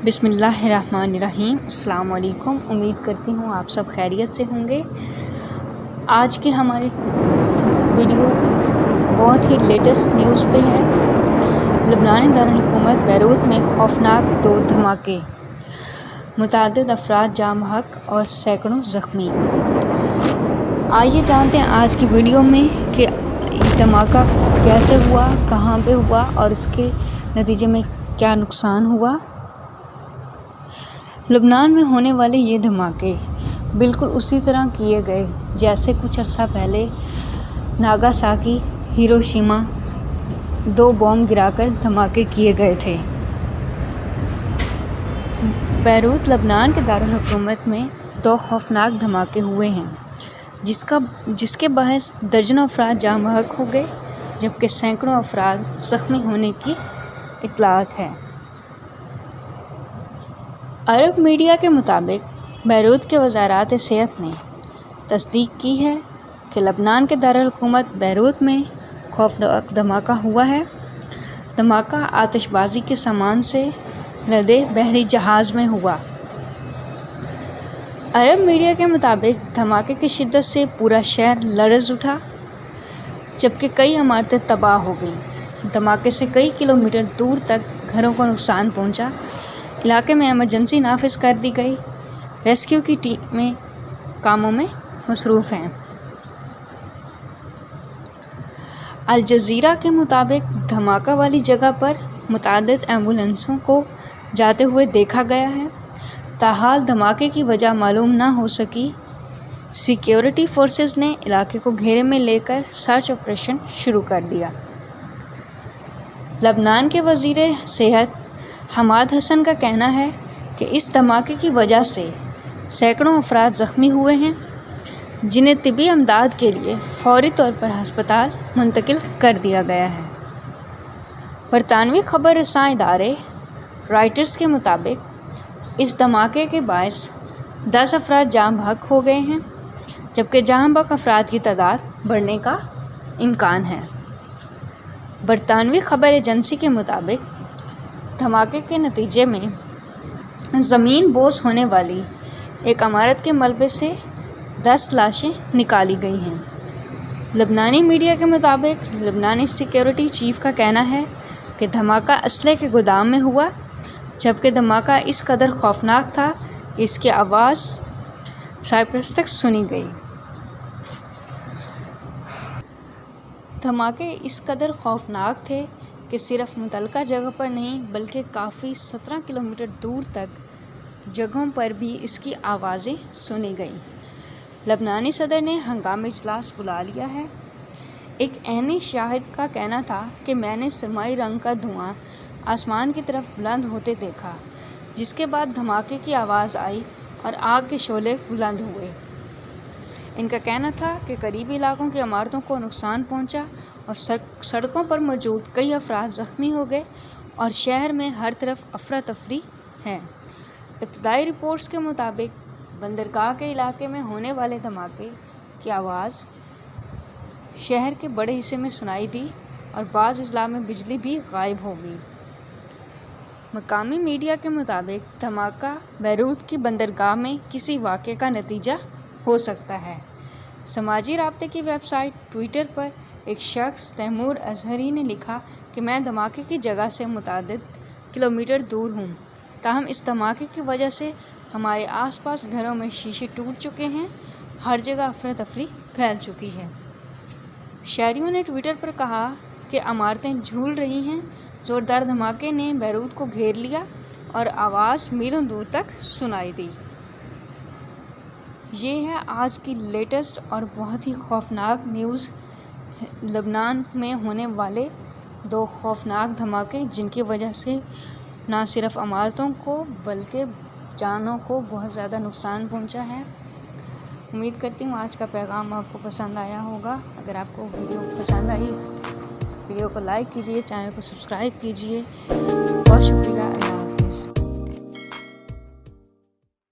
बिस्मिल्लाहिर्रहमानिर्रहीम। अस्सलाम वालेकुम। उम्मीद करती हूँ आप सब खैरियत से होंगे। आज के हमारे वीडियो बहुत ही लेटेस्ट न्यूज़ पे है। लबनानी दारुल-हुकूमत बैरूत में खौफनाक 2 धमाके, मुतअद्दिद अफराद जाँ बहक और सैकड़ों ज़ख्मी। आइए जानते हैं आज की वीडियो में कि धमाका कैसे हुआ, कहाँ पे हुआ और इसके नतीजे में क्या नुकसान हुआ। लबनान में होने वाले ये धमाके बिल्कुल उसी तरह किए गए जैसे कुछ अर्सा पहले नागासाकी, हिरोशिमा 2 बॉम्ब गिराकर धमाके किए गए थे। बैरूत लबनान के दारुल हुकूमत में 2 खौफनाक धमाके हुए हैं जिसके बहस दर्जनों अफराद जाँ बहक हो गए, जबकि सैकड़ों अफराद ज़ख्मी होने की इत्तलात है। अरब मीडिया के मुताबिक बैरूत के वज़ारत सेहत ने तस्दीक की है कि लबनान के दारुल हुकूमत बैरूत में खौफनाक धमाका हुआ है। धमाका आतिशबाजी के सामान से लदे बहरी जहाज़ में हुआ। अरब मीडिया के मुताबिक धमाके की शिद्दत से पूरा शहर लरज़ उठा, जबकि कई इमारतें तबाह हो गईं। धमाके से कई किलोमीटर दूर तक घरों को नुकसान पहुंचा। इलाके में इमरजेंसी नाफिज कर दी गई। रेस्क्यू की टीमें कामों में मसरूफ़ हैं। अल जज़ीरा के मुताबिक धमाका वाली जगह पर मुतअद्दिद एम्बुलेंसों को जाते हुए देखा गया है। ताहाल धमाके की वजह मालूम न हो सकी। सिक्योरिटी फोर्सेस ने इलाके को घेरे में लेकर सर्च ऑपरेशन शुरू कर दिया। लबनान के वज़ीर सेहत हमाद हसन का कहना है कि इस धमाके की वजह से सैकड़ों अफराद ज़ख्मी हुए हैं, जिन्हें तिब्बी इमदाद के लिए फ़ौरी तौर पर अस्पताल मुंतकिल कर दिया गया है। बरतानवी ख़बर रसां इदारे रॉयटर्स के मुताबिक इस धमाके के बायस 10 अफराद जाँ बहक हो गए हैं, जबकि जाँ बहक अफराद की तादाद बढ़ने का इम्कान है। बरतानवी ख़बर एजेंसी के मुताबिक धमाके के नतीजे में ज़मीन बोस होने वाली एक इमारत के मलबे से 10 लाशें निकाली गई हैं। लबनानी मीडिया के मुताबिक लबनानी सिक्योरिटी चीफ का कहना है कि धमाका असले के गोदाम में हुआ, जबकि धमाका इस कदर खौफनाक था कि इसकी आवाज़ साइप्रस तक सुनी गई। धमाके इस कदर खौफनाक थे कि सिर्फ मुतलका जगह पर नहीं बल्कि काफ़ी 17 किलोमीटर दूर तक जगहों पर भी इसकी आवाज़ें सुनी गईं। लबनानी सदर ने हंगामी इजलास बुला लिया है। एक ऐनी शाहिद का कहना था कि मैंने समाई रंग का धुआं आसमान की तरफ बुलंद होते देखा, जिसके बाद धमाके की आवाज़ आई और आग के शोले बुलंद हुए। इनका कहना था कि करीबी इलाकों की इमारतों को नुकसान पहुंचा और सड़कों पर मौजूद कई अफराद ज़ख्मी हो गए और शहर में हर तरफ अफरा तफरी है। इब्तदाई रिपोर्ट्स के मुताबिक बंदरगाह के इलाके में होने वाले धमाके की आवाज़ शहर के बड़े हिस्से में सुनाई दी और बाज़ अज़ला में बिजली भी गायब हो गई। मकामी मीडिया के मुताबिक धमाका बैरूत की बंदरगाह में किसी वाक़े का नतीजा हो सकता है। समाजी राब्ते की वेबसाइट ट्विटर पर एक शख्स तैमूर अज़हरी ने लिखा कि मैं धमाके की जगह से मुतअद्दिद किलोमीटर दूर हूँ, ताहम इस धमाके की वजह से हमारे आसपास घरों में शीशे टूट चुके हैं, हर जगह अफरा तफरी फैल चुकी है। शहरियों ने ट्विटर पर कहा कि इमारतें झूल रही हैं। ज़ोरदार धमाके ने बैरूत को घेर लिया और आवाज़ मीलों दूर तक सुनाई दी। ये है आज की लेटेस्ट और बहुत ही खौफनाक न्यूज़। लबनान में होने वाले 2 खौफनाक धमाके, जिनकी वजह से ना सिर्फ इमारतों को बल्कि जानों को बहुत ज़्यादा नुकसान पहुंचा है। उम्मीद करती हूँ आज का पैगाम आपको पसंद आया होगा। अगर आपको वीडियो पसंद आई, वीडियो को लाइक कीजिए, चैनल को सब्सक्राइब कीजिए। बहुत शुक्रिया। अल्लाह हाफ़िज़।